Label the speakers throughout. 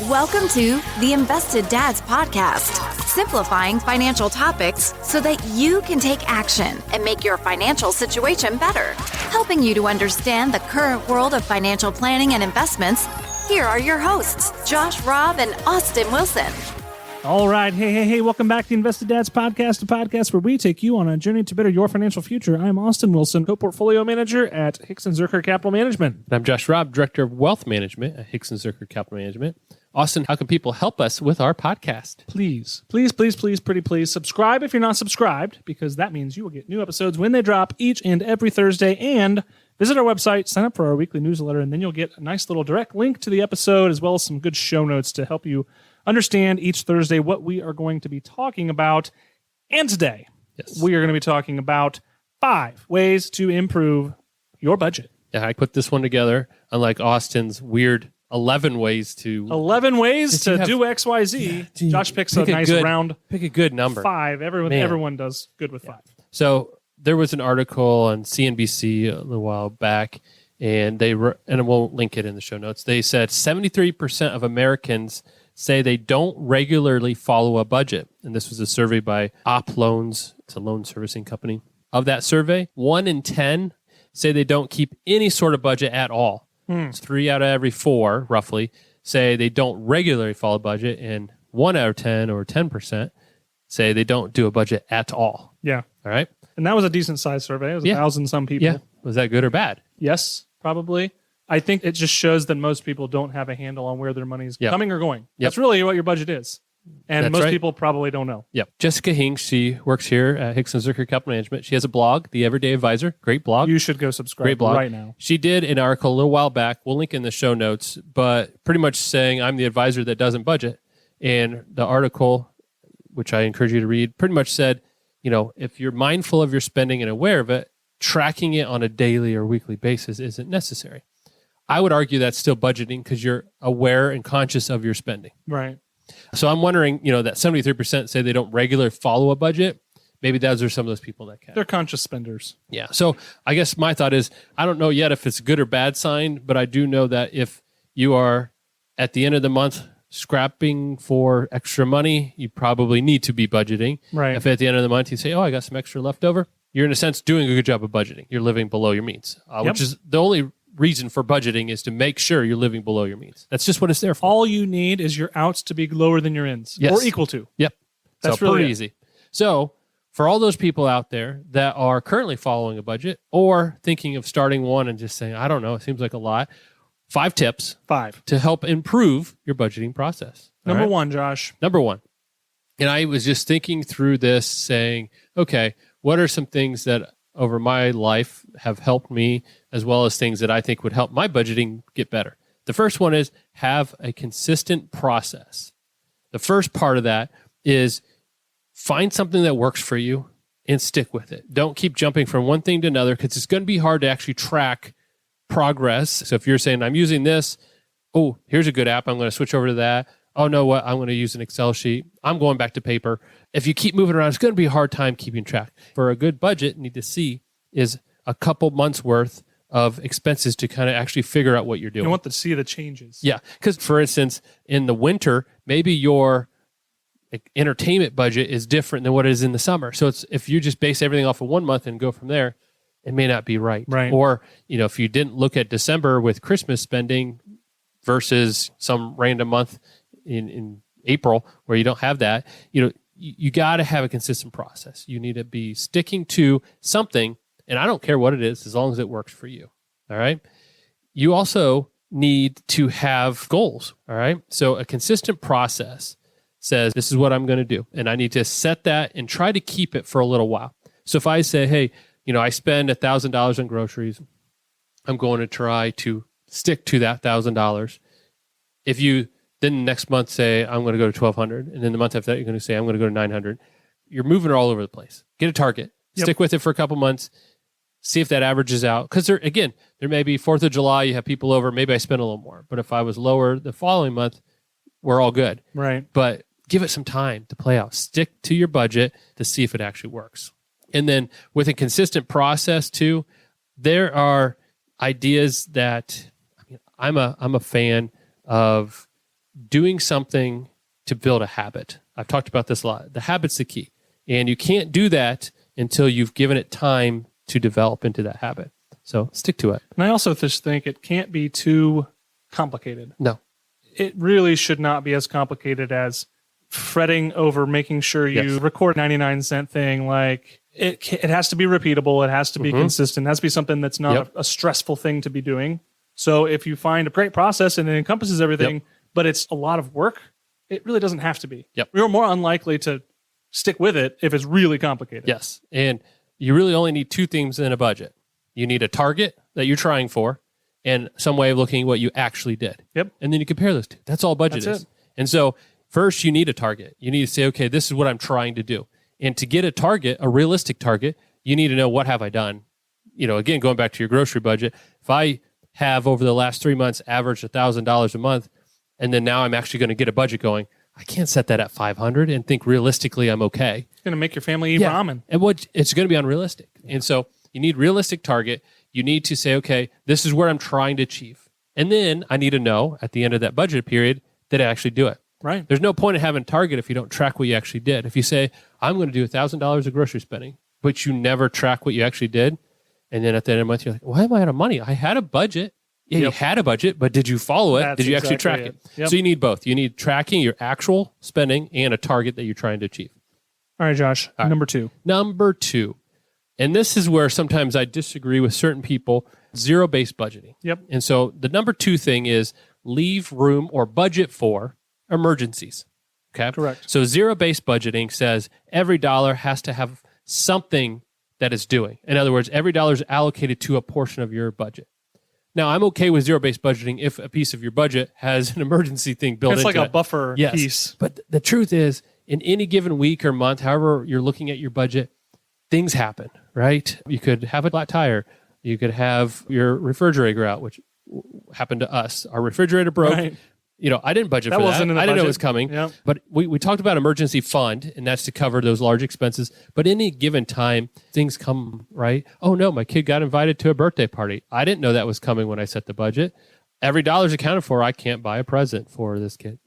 Speaker 1: Welcome to the Invested Dads Podcast, simplifying financial topics so that you can take action and make your financial situation better. Helping you to understand the current world of financial planning and investments, here are your hosts, Josh Robb and Austin Wilson.
Speaker 2: All right. Hey. Welcome back to the Invested Dads Podcast, a podcast where we take you on a journey to better your financial future. I'm Austin Wilson, co-portfolio manager at Hicks & Zerker Capital Management.
Speaker 3: And I'm Josh Robb, director of wealth management at Hicks & Zerker Capital Management. Austin, how can people help us with our podcast?
Speaker 2: Please, pretty please, subscribe if you're not subscribed, because that means you will get new episodes when they drop each and every Thursday. And visit our website, sign up for our weekly newsletter, and then you'll get a nice little direct link to the episode, as well as some good show notes to help you understand each Thursday what we are going to be talking about. And today, we are going to be talking about 5 ways to improve your budget.
Speaker 3: Yeah, I put this one together, unlike Austin's weird 11 ways to...
Speaker 2: 11 ways to do XYZ. Yeah, Josh picks a nice round...
Speaker 3: Pick a good number.
Speaker 2: 5. Everyone does good with 5.
Speaker 3: So there was an article on CNBC a little while back, and and we'll link it in the show notes. They said 73% of Americans say they don't regularly follow a budget. And this was a survey by Op Loans. It's a loan servicing company. Of that survey, 1 in 10 say they don't keep any sort of budget at all. It's 3 out of every 4, roughly, say they don't regularly follow a budget. And 1 out of 10, or 10%, say they don't do a budget at all.
Speaker 2: Yeah.
Speaker 3: All right?
Speaker 2: And that was a decent sized survey. It was 1,000 some people.
Speaker 3: Yeah. Was that good or bad?
Speaker 2: Yes, probably. I think it just shows that most people don't have a handle on where their money is coming or going. That's really what your budget is. And
Speaker 3: That's
Speaker 2: most
Speaker 3: right.
Speaker 2: people probably don't know.
Speaker 3: Yep. Jessica Hinks, she works here at Hicks & Zerker Capital Management. She has a blog, The Everyday Advisor. Great blog.
Speaker 2: You should go subscribe
Speaker 3: Great blog.
Speaker 2: right now.
Speaker 3: She did an article a little while back. We'll link in the show notes, but pretty much saying I'm the advisor that doesn't budget. And the article, which I encourage you to read, pretty much said, if you're mindful of your spending and aware of it, tracking it on a daily or weekly basis isn't necessary. I would argue that's still budgeting because you're aware and conscious of your spending.
Speaker 2: Right.
Speaker 3: So I'm wondering, that 73% say they don't regularly follow a budget. Maybe those are some of those people that can.
Speaker 2: They're conscious spenders.
Speaker 3: Yeah. So I guess my thought is, I don't know yet if it's a good or bad sign, but I do know that if you are at the end of the month scrapping for extra money, you probably need to be budgeting.
Speaker 2: Right.
Speaker 3: If at the end of the month you say, I got some extra left over, you're in a sense doing a good job of budgeting. You're living below your means, which is the only reason for budgeting is to make sure you're living below your means. That's just what it's there for.
Speaker 2: All you need is your outs to be lower than your ins, or equal to.
Speaker 3: Yep.
Speaker 2: That's
Speaker 3: so
Speaker 2: really
Speaker 3: pretty easy. So for all those people out there that are currently following a budget or thinking of starting one and just saying, I don't know, it seems like a lot, 5 tips
Speaker 2: 5
Speaker 3: to help improve your budgeting process.
Speaker 2: Number 1, Josh.
Speaker 3: Number 1. And I was just thinking through this saying, okay, what are some things that over my life have helped me, as well as things that I think would help my budgeting get better? The first one is have a consistent process. The first part of that is find something that works for you and stick with it. Don't keep jumping from one thing to another, because it's going to be hard to actually track progress. So if you're saying, I'm using this, here's a good app, I'm going to switch over to that. Oh, no, what? I'm going to use an Excel sheet. I'm going back to paper. If you keep moving around, it's going to be a hard time keeping track. For a good budget, you need to see is a couple months worth of expenses to kind of actually figure out what you're doing.
Speaker 2: You want to see the changes.
Speaker 3: Yeah, because for instance, in the winter, maybe your entertainment budget is different than what it is in the summer. So if you just base everything off of 1 month and go from there, it may not be right.
Speaker 2: Right.
Speaker 3: Or if you didn't look at December with Christmas spending versus some random month in April where you don't have that, you got to have a consistent process. You need to be sticking to something, and I don't care what it is as long as it works for you. All right. You also need to have goals. All right. So a consistent process says, this is what I'm going to do. And I need to set that and try to keep it for a little while. So if I say, hey, I spend $1,000 on groceries, I'm going to try to stick to that $1,000. If you then the next month say, I'm going to go to $1,200. And then the month after that, you're going to say, I'm going to go to $900. You're moving it all over the place. Get a target. Stick with it for a couple months. See if that averages out. Because there may be 4th of July, you have people over, maybe I spend a little more. But if I was lower the following month, we're all good.
Speaker 2: Right.
Speaker 3: But give it some time to play out. Stick to your budget to see if it actually works. And then with a consistent process too, there are ideas that I'm a fan of doing something to build a habit. I've talked about this a lot. The habit's the key. And you can't do that until you've given it time to develop into that habit. So stick to it.
Speaker 2: And I also just think it can't be too complicated.
Speaker 3: No.
Speaker 2: It really should not be as complicated as fretting over making sure you record 99-cent thing. Like it has to be repeatable. It has to be consistent. It has to be something that's not a stressful thing to be doing. So if you find a great process and it encompasses everything, but it's a lot of work, it really doesn't have to be. You're more unlikely to stick with it if it's really complicated.
Speaker 3: Yes. And you really only need two things in a budget. You need a target that you're trying for and some way of looking at what you actually did.
Speaker 2: Yep.
Speaker 3: And then you compare those two. That's all budget
Speaker 2: That's
Speaker 3: is.
Speaker 2: it.
Speaker 3: And so first you need a target. You need to say, okay, this is what I'm trying to do. And to get a target, a realistic target, you need to know, what have I done? Again, going back to your grocery budget, if I have over the last 3 months averaged $1,000 a month, and then now I'm actually going to get a budget going, I can't set that at 500 and think realistically I'm okay.
Speaker 2: It's going to make your family eat ramen.
Speaker 3: And it's going to be unrealistic. And so you need realistic target. You need to say, okay, this is where I'm trying to achieve. And then I need to know at the end of that budget period that I actually do it.
Speaker 2: Right.
Speaker 3: There's no point in having a target if you don't track what you actually did. If you say, I'm going to do $1,000 of grocery spending, but you never track what you actually did, and then at the end of the month, you're like, why am I out of money? I had a budget. Yeah, you had a budget, but did you follow it?
Speaker 2: That's
Speaker 3: did you actually
Speaker 2: exactly
Speaker 3: track it?
Speaker 2: Yep.
Speaker 3: So you need both. You need tracking your actual spending and a target that you're trying to achieve.
Speaker 2: All right, Josh.
Speaker 3: All right. Number two. And this is where sometimes I disagree with certain people, zero-based budgeting.
Speaker 2: Yep.
Speaker 3: And so the number two thing is leave room or budget for emergencies. Okay.
Speaker 2: Correct.
Speaker 3: So zero-based budgeting says every dollar has to have something that it's doing. In other words, every dollar is allocated to a portion of your budget. Now, I'm okay with zero-based budgeting if a piece of your budget has an emergency thing built into it.
Speaker 2: It's like a buffer piece.
Speaker 3: But the truth is, in any given week or month, however you're looking at your budget, things happen, right? You could have a flat tire. You could have your refrigerator out, which happened to us. Our refrigerator broke.
Speaker 2: Right.
Speaker 3: I didn't budget
Speaker 2: That
Speaker 3: for
Speaker 2: wasn't
Speaker 3: that.
Speaker 2: in the
Speaker 3: I didn't know it
Speaker 2: budget.
Speaker 3: was coming.
Speaker 2: Yep.
Speaker 3: But we talked about emergency fund, and that's to cover those large expenses. But any given time, things come, right? Oh, no, my kid got invited to a birthday party. I didn't know that was coming when I set the budget. Every dollar's accounted for. I can't buy a present for this kid.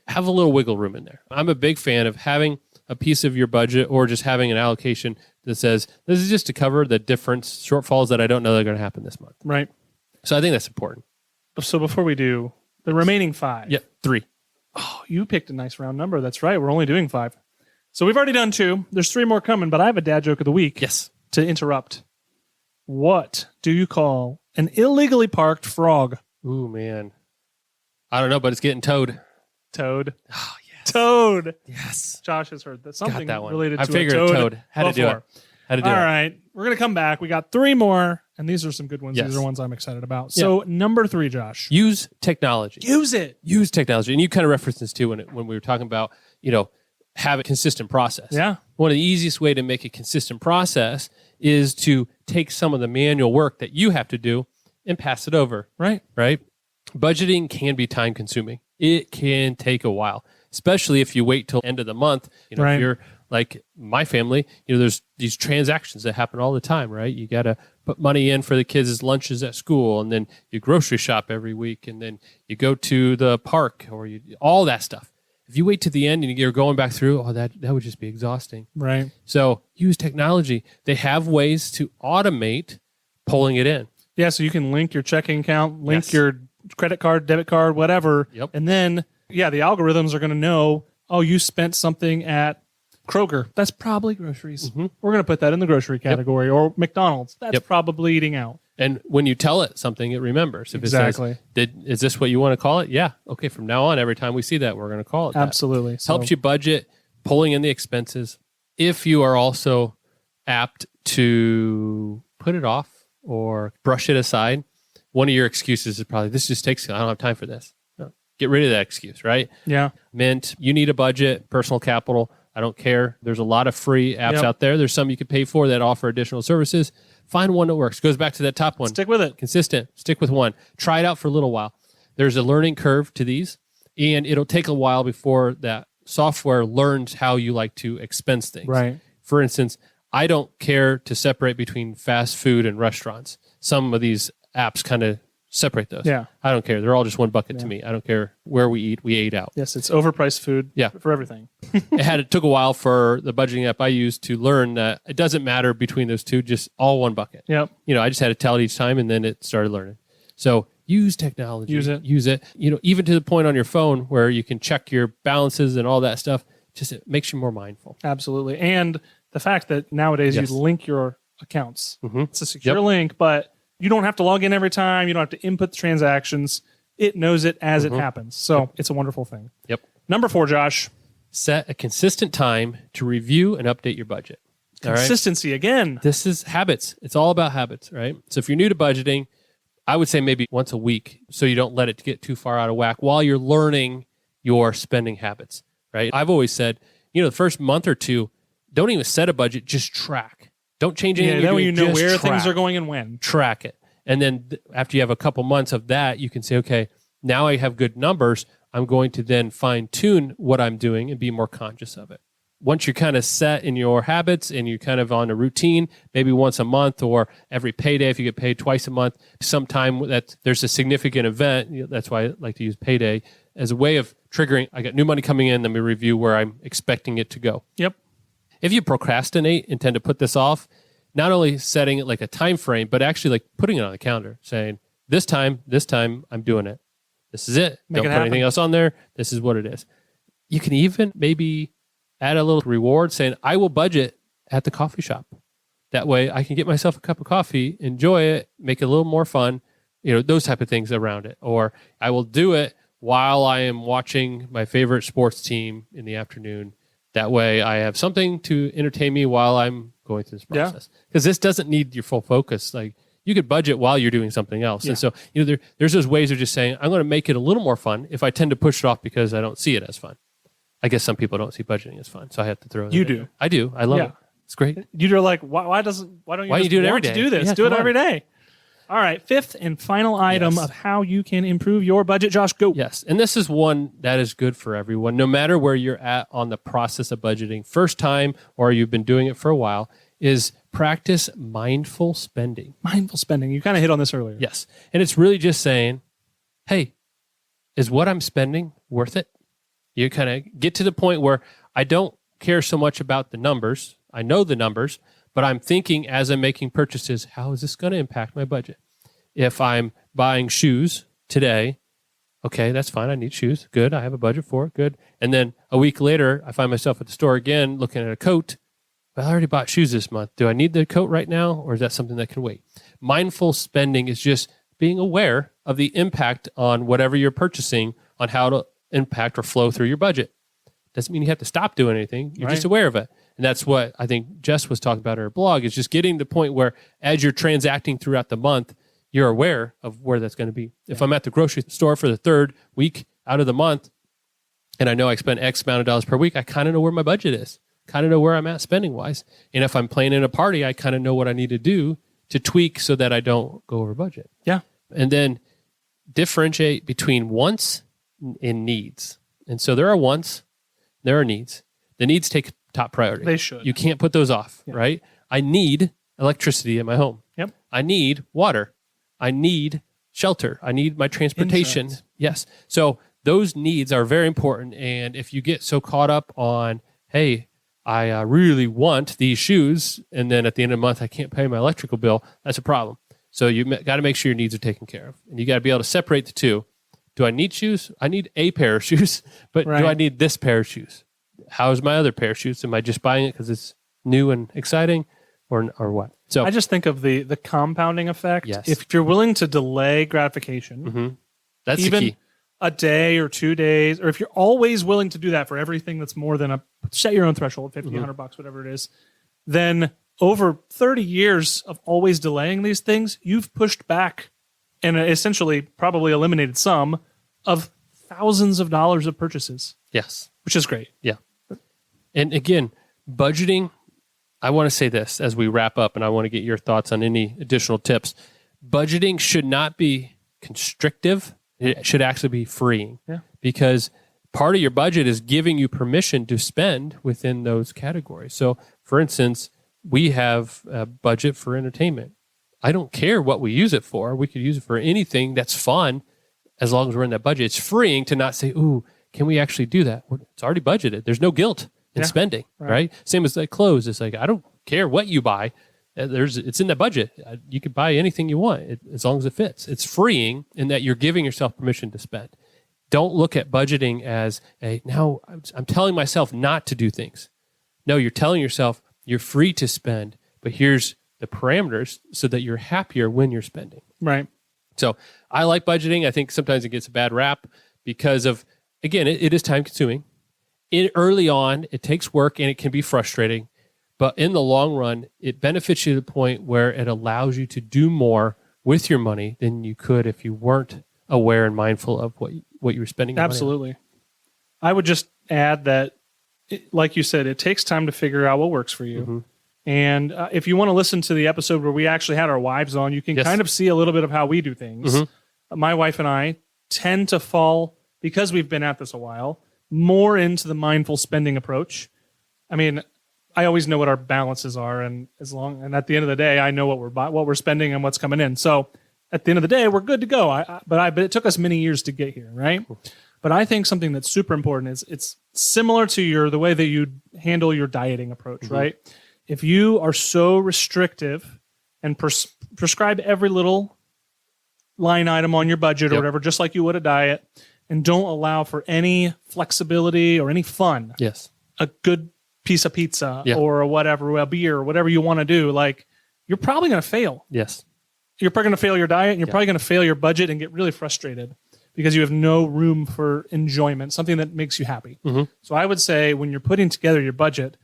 Speaker 3: Have a little wiggle room in there. I'm a big fan of having a piece of your budget or just having an allocation that says, this is just to cover the difference, shortfalls that I don't know that are going to happen this month.
Speaker 2: Right.
Speaker 3: So I think that's important.
Speaker 2: So before we do, the remaining 5.
Speaker 3: Yeah, 3.
Speaker 2: Oh, you picked a nice round number. That's right. We're only doing 5. So we've already done 2. There's 3 more coming, but I have a dad joke of the week.
Speaker 3: Yes.
Speaker 2: To interrupt. What do you call an illegally parked frog?
Speaker 3: Ooh, man. I don't know, but it's getting towed.
Speaker 2: Toad.
Speaker 3: Oh, yes.
Speaker 2: Toad.
Speaker 3: Yes.
Speaker 2: Josh has heard that something
Speaker 3: Got that one.
Speaker 2: related
Speaker 3: I
Speaker 2: to
Speaker 3: figured
Speaker 2: a
Speaker 3: toad. Had to do
Speaker 2: before.
Speaker 3: it. Had to do
Speaker 2: All
Speaker 3: it.
Speaker 2: right. We're going to come back. We got 3 more, and these are some good ones.
Speaker 3: Yes.
Speaker 2: These are ones I'm excited about. So number 3, Josh.
Speaker 3: Use technology.
Speaker 2: Use it.
Speaker 3: Use technology. And you kind of referenced this too when we were talking about, have a consistent process.
Speaker 2: Yeah.
Speaker 3: One of the easiest way to make a consistent process is to take some of the manual work that you have to do and pass it over.
Speaker 2: Right.
Speaker 3: Right? Budgeting can be time consuming. It can take a while, especially if you wait till end of the month.
Speaker 2: Right.
Speaker 3: If you're like my family, there's these transactions that happen all the time, right? You got to put money in for the kids' lunches at school, and then you grocery shop every week, and then you go to the park, or all that stuff. If you wait to the end and you're going back through, that would just be exhausting.
Speaker 2: Right.
Speaker 3: So use technology. They have ways to automate pulling it in.
Speaker 2: Yeah, so you can link your checking account, link your credit card, debit card, whatever.
Speaker 3: Yep.
Speaker 2: And then, the algorithms are going to know, you spent something at Kroger. That's probably groceries.
Speaker 3: Mm-hmm.
Speaker 2: We're going to put that in the grocery category. Or McDonald's. That's probably eating out.
Speaker 3: And when you tell it something, it remembers. If
Speaker 2: Exactly.
Speaker 3: It says, is this what you want to call it? Yeah. Okay, from now on, every time we see that, we're going to call it that.
Speaker 2: Absolutely. So,
Speaker 3: Helps you budget, pulling in the expenses. If you are also apt to put it off or brush it aside, one of your excuses is probably, this just takes, I don't have time for this. No. Get rid of that excuse, right?
Speaker 2: Yeah.
Speaker 3: Mint, you need a budget, personal capital. I don't care. There's a lot of free apps out there. There's some you can pay for that offer additional services. Find one that works. Goes back to that top one.
Speaker 2: Stick with it.
Speaker 3: Consistent. Stick with one. Try it out for a little while. There's a learning curve to these, and it'll take a while before that software learns how you like to expense things.
Speaker 2: Right.
Speaker 3: For instance, I don't care to separate between fast food and restaurants. Some of these apps kind of Separate those.
Speaker 2: Yeah.
Speaker 3: I don't care. They're all just one bucket to me. I don't care where we eat. We ate out.
Speaker 2: Yes, it's overpriced food for everything.
Speaker 3: It took a while for the budgeting app I used to learn that it doesn't matter between those two, just all one bucket.
Speaker 2: Yep.
Speaker 3: I just had to tell it each time, and then it started learning. So use technology. Use it. Even to the point on your phone where you can check your balances and all that stuff. Just it makes you more mindful.
Speaker 2: Absolutely. And the fact that nowadays you link your accounts. It's a secure link, but you don't have to log in every time. You don't have to input the transactions. It knows it as it happens. So it's a wonderful thing.
Speaker 3: Yep.
Speaker 2: Number 4, Josh.
Speaker 3: Set a consistent time to review and update your budget.
Speaker 2: Consistency again.
Speaker 3: This is habits. It's all about habits, right? So if you're new to budgeting, I would say maybe once a week so you don't let it get too far out of whack while you're learning your spending habits, right? I've always said, the first month or two, don't even set a budget, just track. Don't change anything.
Speaker 2: That way you know where
Speaker 3: track.
Speaker 2: Things are going and when.
Speaker 3: Track it. And then after you have a couple months of that, you can say, okay, now I have good numbers. I'm going to then fine tune what I'm doing and be more conscious of it. Once you're kind of set in your habits and you're kind of on a routine, maybe once a month or every payday, if you get paid twice a month, sometime that there's a significant event. That's why I like to use payday as a way of triggering. I got new money coming in. Let me review where I'm expecting it to go.
Speaker 2: Yep.
Speaker 3: If you procrastinate and tend to put this off, not only setting it like a time frame, but actually like putting it on the calendar, saying this time, I'm doing it. This is it. Don't put anything else on there. This is what it is. You can even maybe add a little reward saying, I will budget at the coffee shop. That way I can get myself a cup of coffee, enjoy it, make it a little more fun, those type of things around it. Or I will do it while I am watching my favorite sports team in the afternoon. That way I have something to entertain me while I'm going through this process. Because this doesn't need your full focus. Like you could budget while you're doing something else. Yeah. And so, there's those ways of just saying, I'm going to make it a little more fun if I tend to push it off because I don't see it as fun. I guess some people don't see budgeting as fun. So I have to throw it in.
Speaker 2: You do.
Speaker 3: I do. I love it. It's great.
Speaker 2: You're like, why don't you
Speaker 3: do it every day?
Speaker 2: Do this? Do it every day. All right, 5th and final item of how you can improve your budget. Josh, go.
Speaker 3: Yes, and this is one that is good for everyone, no matter where you're at on the process of budgeting, first time or you've been doing it for a while, is practice mindful spending.
Speaker 2: Mindful spending. You kind of hit on this earlier.
Speaker 3: Yes, and it's really just saying, hey, is what I'm spending worth it? You kind of get to the point where I don't care so much about the numbers. I know the numbers, but I'm thinking as I'm making purchases, how is this going to impact my budget? If I'm buying shoes today, okay, that's fine. I need shoes. Good. I have a budget for it. Good. And then a week later, I find myself at the store again looking at a coat. Well, I already bought shoes this month. Do I need the coat right now, or is that something that can wait? Mindful spending is just being aware of the impact on whatever you're purchasing on how to impact or flow through your budget. Doesn't mean you have to stop doing anything. You're just aware of it. And that's what I think Jess was talking about in her blog, is just getting to the point where as you're transacting throughout the month, you're aware of where that's going to be. If I'm at the grocery store for the 3rd week out of the month, and I know I spend X amount of dollars per week, I kind of know where my budget is, kind of know where I'm at spending-wise. And if I'm playing in a party, I kind of know what I need to do to tweak so that I don't go over budget.
Speaker 2: Yeah.
Speaker 3: And then differentiate between wants and needs. And so there are wants, there are needs. The needs take top priority.
Speaker 2: They should.
Speaker 3: You can't put those off, right? I need electricity in my home.
Speaker 2: Yep.
Speaker 3: I need water. I need shelter. I need my transportation.
Speaker 2: Insurance.
Speaker 3: Yes. So those needs are very important. And if you get so caught up on, hey, I really want these shoes, and then at the end of the month, I can't pay my electrical bill, that's a problem. So you got to make sure your needs are taken care of. And you got to be able to separate the two. Do I need shoes? I need a pair of shoes, but do I need this pair of shoes? How's my other pair of shoes? Am I just buying it because it's new and exciting, or what? So
Speaker 2: I just think of the compounding effect.
Speaker 3: Yes.
Speaker 2: If you're willing to delay gratification,
Speaker 3: that's
Speaker 2: even
Speaker 3: the key.
Speaker 2: A day or 2 days, or if you're always willing to do that for everything that's more than set your own threshold, 50, $100, whatever it is, then over 30 years of always delaying these things, you've pushed back and essentially probably eliminated some of thousands of dollars of purchases.
Speaker 3: Yes.
Speaker 2: Which is great.
Speaker 3: Yeah. And again, budgeting, I want to say this as we wrap up, and I want to get your thoughts on any additional tips. Budgeting should not be constrictive. It should actually be freeing. Yeah. Because part of your budget is giving you permission to spend within those categories. So, for instance, we have a budget for entertainment. I don't care what we use it for. We could use it for anything that's fun as long as we're in that budget. It's freeing to not say, ooh, can we actually do that? Well, it's already budgeted. There's no guilt in spending, right? Same as like clothes. It's like, I don't care what you buy. It's in the budget. You can buy anything you want as long as it fits. It's freeing in that you're giving yourself permission to spend. Don't look at budgeting as now I'm telling myself not to do things. No, you're telling yourself you're free to spend, but here's the parameters so that you're happier when you're spending.
Speaker 2: Right.
Speaker 3: So I like budgeting. I think sometimes it gets a bad rap because of, again, it is time consuming. Early on, it takes work and it can be frustrating. But in the long run, it benefits you to the point where it allows you to do more with your money than you could if you weren't aware and mindful of what you were spending your
Speaker 2: Absolutely.
Speaker 3: money
Speaker 2: on. I would just add that, like you said, it takes time to figure out what works for you.
Speaker 3: Mm-hmm.
Speaker 2: And if you want to listen to the episode where we actually had our wives on, you can kind of see a little bit of how we do things. Mm-hmm. My wife and I tend to fall, because we've been at this a while, more into the mindful spending approach. I mean, I always know what our balances are, and at the end of the day, I know what we're spending and what's coming in. So at the end of the day, we're good to go. But it took us many years to get here, right? But I think something that's super important is it's similar to the way that you handle your dieting approach, mm-hmm. right? If you are so restrictive and prescribe every little line item on your budget or whatever, just like you would a diet, and don't allow for any flexibility or any fun.
Speaker 3: Yes.
Speaker 2: A good piece of pizza or whatever, a beer, whatever you want to do, like, you're probably going to fail.
Speaker 3: Yes.
Speaker 2: You're probably going to fail your diet, and you're probably going to fail your budget and get really frustrated because you have no room for enjoyment, something that makes you happy. Mm-hmm. So I would say when you're putting together your budget,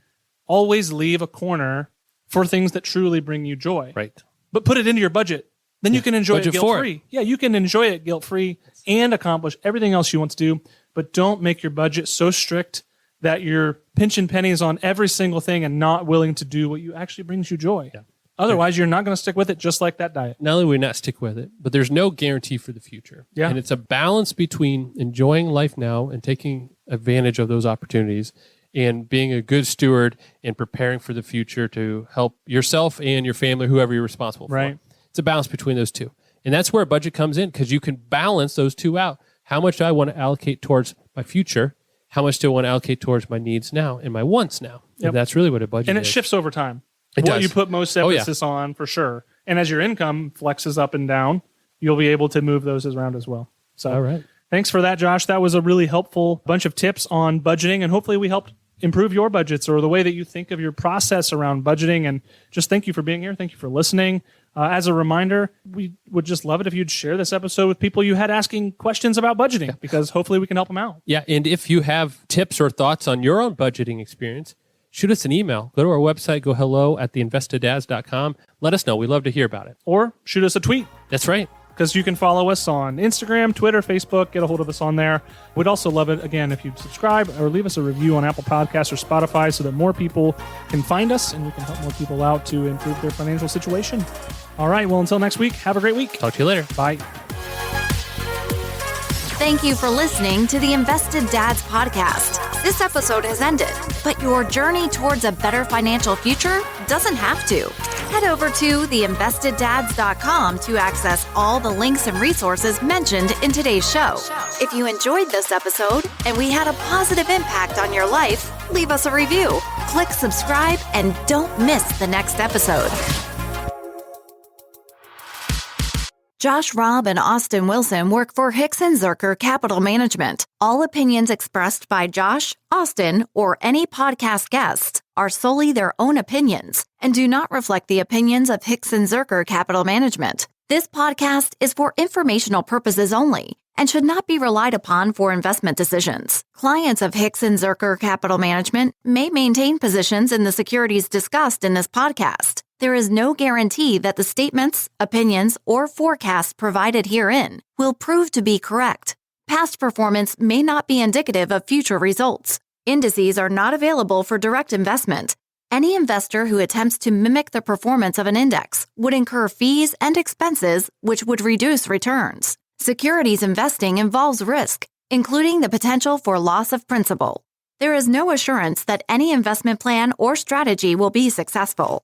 Speaker 2: always leave a corner for things that truly bring you joy.
Speaker 3: Right.
Speaker 2: But put it into your budget. Then you can enjoy it guilt-free. Yeah, you can enjoy it guilt-free and accomplish everything else you want to do, but don't make your budget so strict that you're pinching pennies on every single thing and not willing to do what actually brings you joy. Yeah. Otherwise, you're not going to stick with it, just like that diet.
Speaker 3: Not only will we not stick with it, but there's no guarantee for the future. Yeah. And it's a balance between enjoying life now and taking advantage of those opportunities and being a good steward and preparing for the future to help yourself and your family, whoever you're responsible for.
Speaker 2: Right.
Speaker 3: It's a balance between those two. And that's where a budget comes in, because you can balance those two out. How much do I want to allocate towards my future? How much do I want to allocate towards my needs now and my wants now? Yep. And that's really what a budget is.
Speaker 2: And it shifts over time.
Speaker 3: It does.
Speaker 2: You put most emphasis on, for sure. And as your income flexes up and down, you'll be able to move those around as well. So,
Speaker 3: all right.
Speaker 2: Thanks for that, Josh. That was a really helpful bunch of tips on budgeting, and hopefully we helped improve your budgets or the way that you think of your process around budgeting. And just thank you for being here. Thank you for listening. As a reminder, we would just love it if you'd share this episode with people you had asking questions about budgeting, because hopefully we can help them out.
Speaker 3: Yeah, and if you have tips or thoughts on your own budgeting experience, shoot us an email. Go to our website, go hello@theinvesteddads.com. Let us know. We'd love to hear about it.
Speaker 2: Or shoot us a tweet.
Speaker 3: That's right.
Speaker 2: Because you can follow us on Instagram, Twitter, Facebook. Get a hold of us on there. We'd also love it, again, if you'd subscribe or leave us a review on Apple Podcasts or Spotify so that more people can find us and we can help more people out to improve their financial situation. All right. Well, until next week, have a great week.
Speaker 3: Talk to you later.
Speaker 2: Bye.
Speaker 1: Thank you for listening to the Invested Dads podcast. This episode has ended, but your journey towards a better financial future doesn't have to. Head over to theinvesteddads.com to access all the links and resources mentioned in today's show. If you enjoyed this episode and we had a positive impact on your life, leave us a review, click subscribe, and don't miss the next episode. Josh Robb and Austin Wilson work for Hicks & Zerker Capital Management. All opinions expressed by Josh, Austin, or any podcast guests are solely their own opinions and do not reflect the opinions of Hicks & Zerker Capital Management. This podcast is for informational purposes only and should not be relied upon for investment decisions. Clients of Hicks & Zerker Capital Management may maintain positions in the securities discussed in this podcast. There is no guarantee that the statements, opinions, or forecasts provided herein will prove to be correct. Past performance may not be indicative of future results. Indices are not available for direct investment. Any investor who attempts to mimic the performance of an index would incur fees and expenses which would reduce returns. Securities investing involves risk, including the potential for loss of principal. There is no assurance that any investment plan or strategy will be successful.